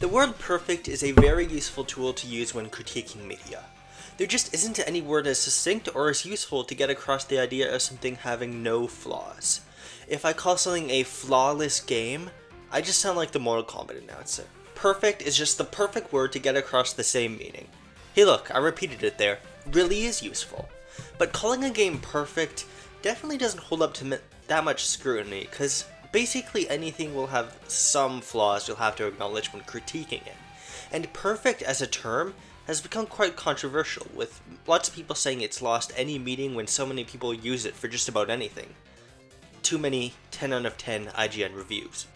The word perfect is a very useful tool to use when critiquing media. There just isn't any word as succinct or as useful to get across the idea of something having no flaws. If I call something a flawless game, I just sound like the Mortal Kombat announcer. Perfect is just the perfect word to get across the same meaning. Hey look, I repeated it there. Really is useful. But calling a game perfect definitely doesn't hold up to that much scrutiny, because basically anything will have some flaws you'll have to acknowledge when critiquing it. And perfect as a term has become quite controversial, with lots of people saying it's lost any meaning when so many people use it for just about anything. Too many 10 out of 10 IGN reviews.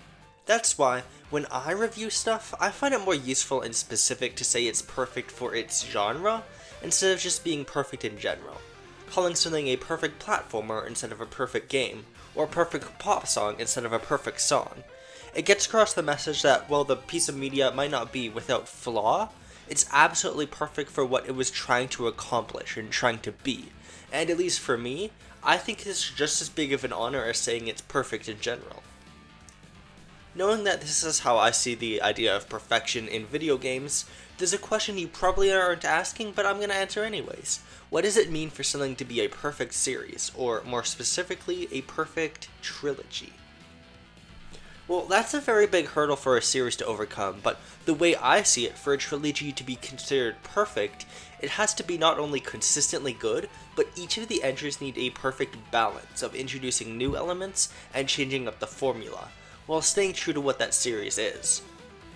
That's why, when I review stuff, I find it more useful and specific to say it's perfect for its genre, instead of just being perfect in general. Calling something a perfect platformer instead of a perfect game, or a perfect pop song instead of a perfect song. It gets across the message that while the piece of media might not be without flaw, it's absolutely perfect for what it was trying to accomplish and trying to be. And at least for me, I think it's just as big of an honor as saying it's perfect in general. Knowing that this is how I see the idea of perfection in video games, there's a question you probably aren't asking, but I'm going to answer anyways. What does it mean for something to be a perfect series, or more specifically, a perfect trilogy? Well, that's a very big hurdle for a series to overcome, but the way I see it, for a trilogy to be considered perfect, it has to be not only consistently good, but each of the entries need a perfect balance of introducing new elements and changing up the formula, while staying true to what that series is.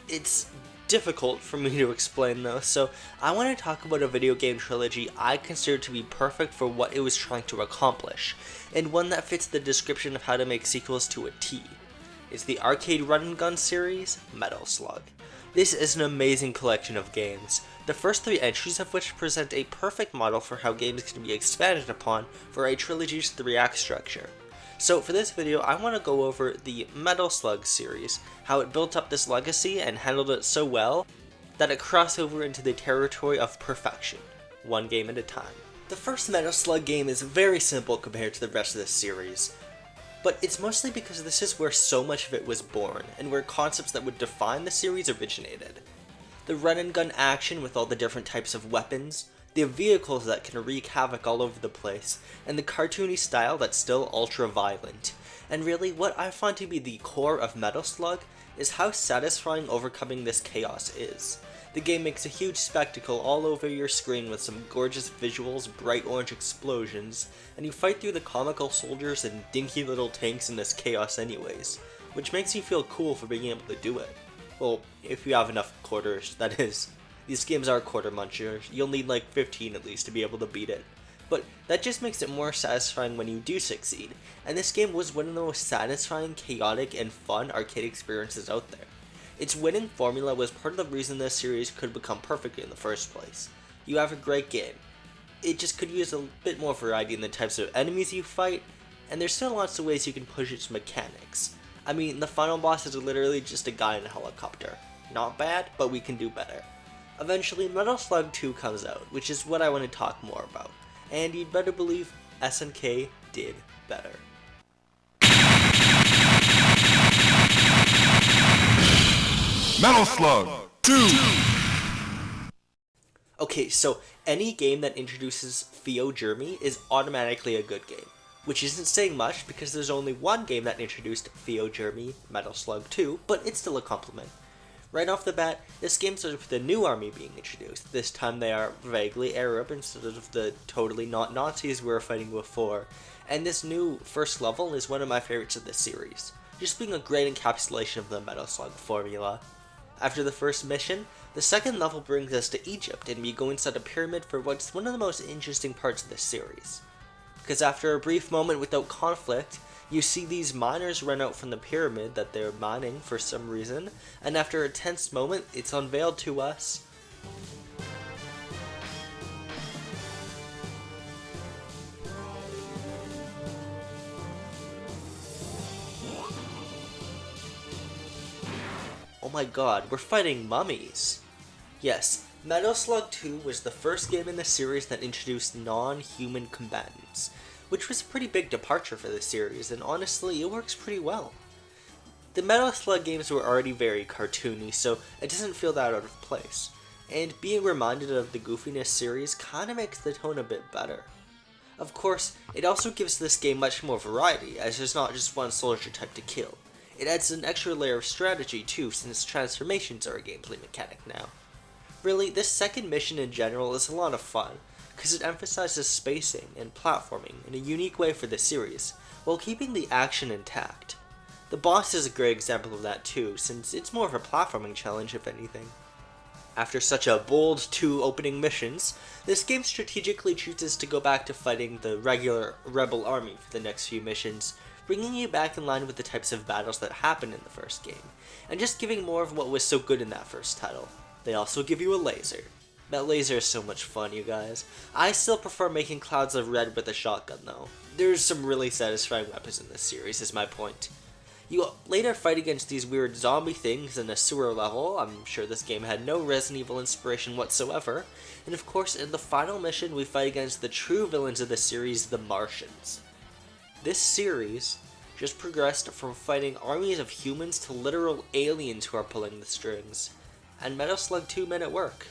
It's difficult for me to explain though, so I want to talk about a video game trilogy I consider to be perfect for what it was trying to accomplish, and one that fits the description of how to make sequels to a T. It's the arcade run and gun series, Metal Slug. This is an amazing collection of games, the first 3 entries of which present a perfect model for how games can be expanded upon for a trilogy's 3-act structure. So for this video, I want to go over the Metal Slug series, how it built up this legacy and handled it so well that it crossed over into the territory of perfection, one game at a time. The first Metal Slug game is very simple compared to the rest of this series, but it's mostly because this is where so much of it was born, and where concepts that would define the series originated. The run and gun action with all the different types of weapons, the vehicles that can wreak havoc all over the place, and the cartoony style that's still ultra violent. And really, what I find to be the core of Metal Slug is how satisfying overcoming this chaos is. The game makes a huge spectacle all over your screen with some gorgeous visuals, bright orange explosions, and you fight through the comical soldiers and dinky little tanks in this chaos anyways, which makes you feel cool for being able to do it. Well, if you have enough quarters, that is. These games are quarter munchers, you'll need like 15 at least to be able to beat it. But that just makes it more satisfying when you do succeed, and this game was one of the most satisfying, chaotic, and fun arcade experiences out there. Its winning formula was part of the reason this series could become perfect in the first place. You have a great game. It just could use a bit more variety in the types of enemies you fight, and there's still lots of ways you can push its mechanics. I mean, the final boss is literally just a guy in a helicopter. Not bad, but we can do better. Eventually, Metal Slug 2 comes out, which is what I want to talk more about, and you'd better believe SNK did better. Metal Slug 2! Okay, so any game that introduces Theo Jeremy is automatically a good game, which isn't saying much because there's only one game that introduced Theo Jeremy, Metal Slug 2, but it's still a compliment. Right off the bat, this game starts with a new army being introduced. This time they are vaguely Arab instead of the totally not Nazis we were fighting before, and this new first level is one of my favorites of this series, just being a great encapsulation of the Metal Slug formula. After the first mission, the second level brings us to Egypt, and we go inside a pyramid for what's one of the most interesting parts of this series. Because after a brief moment without conflict, you see these miners run out from the pyramid that they're mining for some reason, and after a tense moment, it's unveiled to us. Oh my god, we're fighting mummies! Yes, Metal Slug 2 was the first game in the series that introduced non-human combatants, which was a pretty big departure for the series, and honestly, it works pretty well. The Metal Slug games were already very cartoony, so it doesn't feel that out of place, and being reminded of the Goofiness series kinda makes the tone a bit better. Of course, it also gives this game much more variety, as there's not just one soldier type to kill. It adds an extra layer of strategy too, since transformations are a gameplay mechanic now. Really, this second mission in general is a lot of fun, because it emphasizes spacing and platforming in a unique way for the series, while keeping the action intact. The boss is a great example of that too, since it's more of a platforming challenge if anything. After such a bold 2 opening missions, this game strategically chooses to go back to fighting the regular rebel army for the next few missions, bringing you back in line with the types of battles that happened in the first game, and just giving more of what was so good in that first title. They also give you a laser. That laser is so much fun, you guys. I still prefer making clouds of red with a shotgun though. There's some really satisfying weapons in this series, is my point. You later fight against these weird zombie things in a sewer level. I'm sure this game had no Resident Evil inspiration whatsoever. And of course, in the final mission, we fight against the true villains of the series, the Martians. This series just progressed from fighting armies of humans to literal aliens who are pulling the strings. And Metal Slug 2 made it work.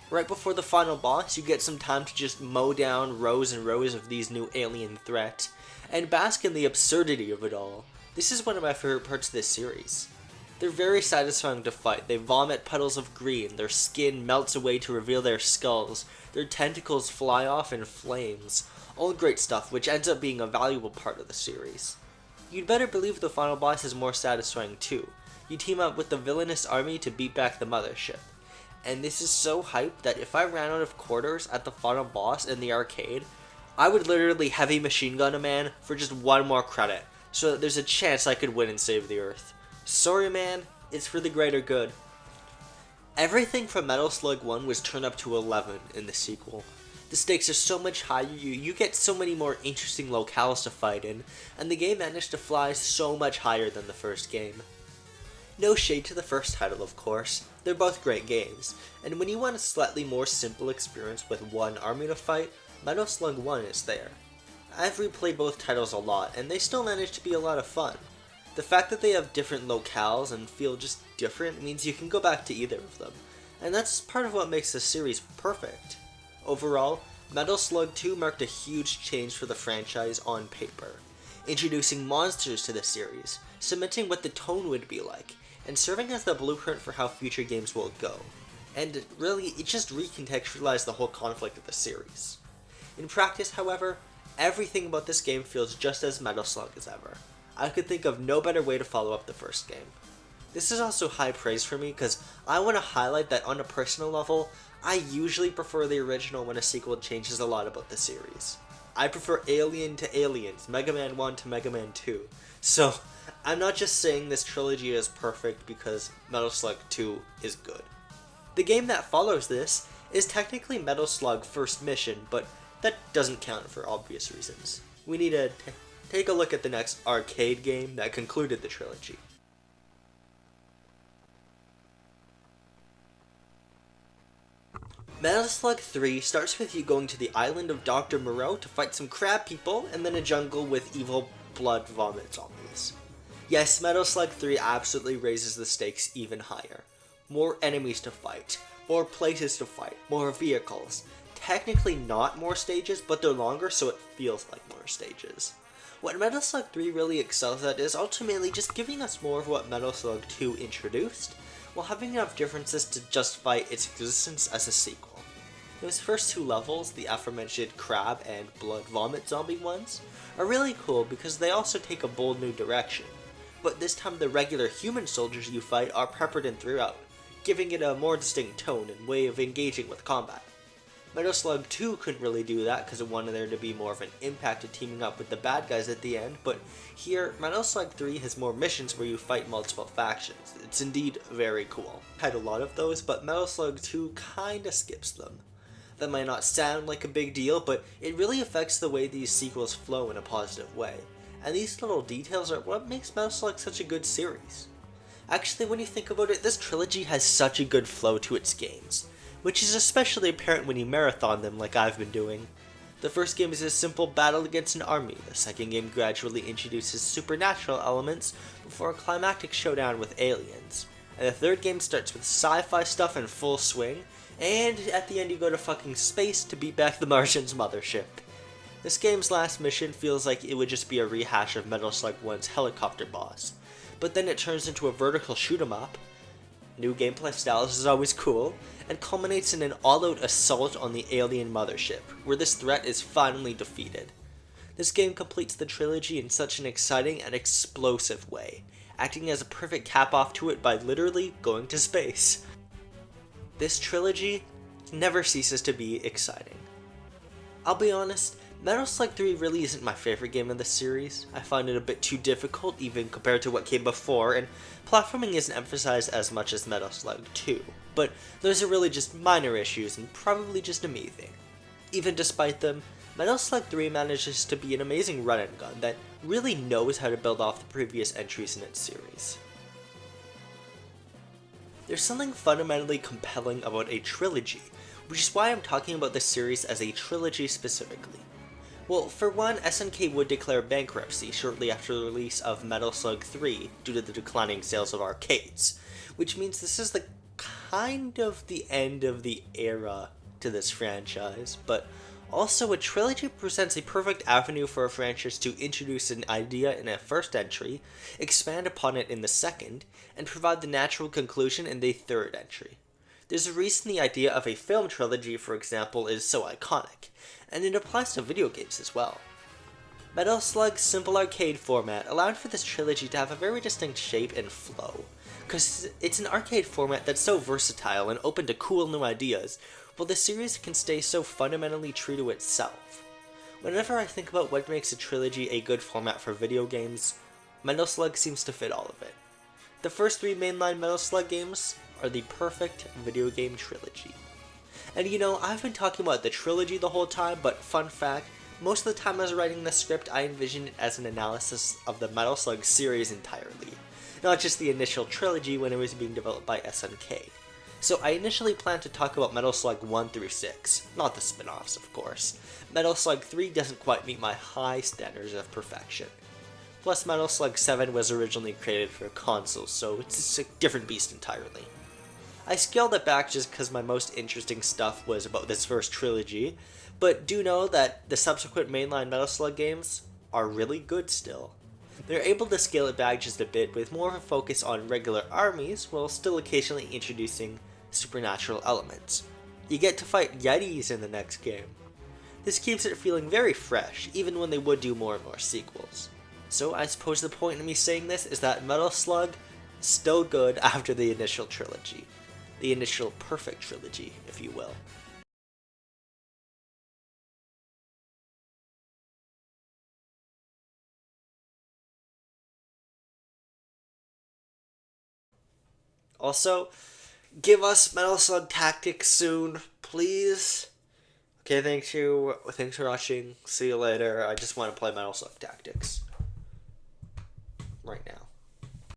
Right before the final boss, you get some time to just mow down rows and rows of these new alien threats, and bask in the absurdity of it all. This is one of my favorite parts of this series. They're very satisfying to fight. They vomit puddles of green, their skin melts away to reveal their skulls, their tentacles fly off in flames. All great stuff, which ends up being a valuable part of the series. You'd better believe the final boss is more satisfying too. You team up with the villainous army to beat back the mothership. And this is so hyped that if I ran out of quarters at the final boss in the arcade, I would literally heavy machine gun a man for just one more credit, so that there's a chance I could win and save the Earth. Sorry man, it's for the greater good. Everything from Metal Slug 1 was turned up to 11 in the sequel. The stakes are so much higher, you get so many more interesting locales to fight in, and the game managed to fly so much higher than the first game. No shade to the first title, of course. They're both great games, and when you want a slightly more simple experience with one army to fight, Metal Slug 1 is there. I've replayed both titles a lot, and they still manage to be a lot of fun. The fact that they have different locales and feel just different means you can go back to either of them, and that's part of what makes this series perfect. Overall, Metal Slug 2 marked a huge change for the franchise on paper, introducing monsters to the series, cementing what the tone would be like, and serving as the blueprint for how future games will go. And really, it just recontextualized the whole conflict of the series. In practice, however, everything about this game feels just as Metal Slug as ever. I could think of no better way to follow up the first game. This is also high praise for me because I want to highlight that on a personal level, I usually prefer the original when a sequel changes a lot about the series. I prefer Alien to Aliens, Mega Man 1 to Mega Man 2, so I'm not just saying this trilogy is perfect because Metal Slug 2 is good. The game that follows this is technically Metal Slug First Mission, but that doesn't count for obvious reasons. We need to take a look at the next arcade game that concluded the trilogy. Metal Slug 3 starts with you going to the island of Dr. Moreau to fight some crab people and then a jungle with evil blood vomit zombies. Yes, Metal Slug 3 absolutely raises the stakes even higher. More enemies to fight, more places to fight, more vehicles. Technically not more stages, but they're longer so it feels like more stages. What Metal Slug 3 really excels at is ultimately just giving us more of what Metal Slug 2 introduced, while having enough differences to justify its existence as a sequel. Those first 2 levels, the aforementioned crab and blood vomit zombie ones, are really cool because they also take a bold new direction, but this time the regular human soldiers you fight are peppered in throughout, giving it a more distinct tone and way of engaging with combat. Metal Slug 2 couldn't really do that because it wanted there to be more of an impact to teaming up with the bad guys at the end, but here, Metal Slug 3 has more missions where you fight multiple factions. It's indeed very cool. Had a lot of those, but Metal Slug 2 kinda skips them. That might not sound like a big deal, but it really affects the way these sequels flow in a positive way, and these little details are what makes Metal Slug such a good series. Actually, when you think about it, this trilogy has such a good flow to its games, which is especially apparent when you marathon them like I've been doing. The first game is a simple battle against an army. The second game gradually introduces supernatural elements before a climactic showdown with aliens. And the third game starts with sci-fi stuff in full swing, and at the end you go to fucking space to beat back the Martian's mothership. This game's last mission feels like it would just be a rehash of Metal Slug 1's helicopter boss, but then it turns into a vertical shoot 'em up. New gameplay styles is always cool, and culminates in an all-out assault on the alien mothership, where this threat is finally defeated. This game completes the trilogy in such an exciting and explosive way, acting as a perfect cap-off to it by literally going to space. This trilogy never ceases to be exciting. I'll be honest, Metal Slug 3 really isn't my favorite game in the series. I find it a bit too difficult even compared to what came before, and platforming isn't emphasized as much as Metal Slug 2. But those are really just minor issues and probably just a me thing. Even despite them, Metal Slug 3 manages to be an amazing run and gun that really knows how to build off the previous entries in its series. There's something fundamentally compelling about a trilogy, which is why I'm talking about this series as a trilogy specifically. Well, for one, SNK would declare bankruptcy shortly after the release of Metal Slug 3 due to the declining sales of arcades, which means this is the kind of the end of the era to this franchise, but also a trilogy presents a perfect avenue for a franchise to introduce an idea in a first entry, expand upon it in the second, and provide the natural conclusion in the third entry. There's a reason the idea of a film trilogy, for example, is so iconic, and it applies to video games as well. Metal Slug's simple arcade format allowed for this trilogy to have a very distinct shape and flow, because it's an arcade format that's so versatile and open to cool new ideas, while the series can stay so fundamentally true to itself. Whenever I think about what makes a trilogy a good format for video games, Metal Slug seems to fit all of it. The first 3 mainline Metal Slug games are the perfect video game trilogy. And you know, I've been talking about the trilogy the whole time, but fun fact, most of the time I was writing this script, I envisioned it as an analysis of the Metal Slug series entirely, not just the initial trilogy when it was being developed by SNK. So I initially planned to talk about Metal Slug 1 through 6, not the spin-offs of course. Metal Slug 3 doesn't quite meet my high standards of perfection. Plus Metal Slug 7 was originally created for consoles, so it's a different beast entirely. I scaled it back just because my most interesting stuff was about this first trilogy, but do know that the subsequent mainline Metal Slug games are really good still. They're able to scale it back just a bit with more of a focus on regular armies while still occasionally introducing supernatural elements. You get to fight Yetis in the next game. This keeps it feeling very fresh, even when they would do more and more sequels. So I suppose the point of me saying this is that Metal Slug is still good after the initial trilogy. The initial perfect trilogy, if you will. Also, give us Metal Slug Tactics soon, please. Okay, thanks for watching. See you later. I just want to play Metal Slug Tactics right now.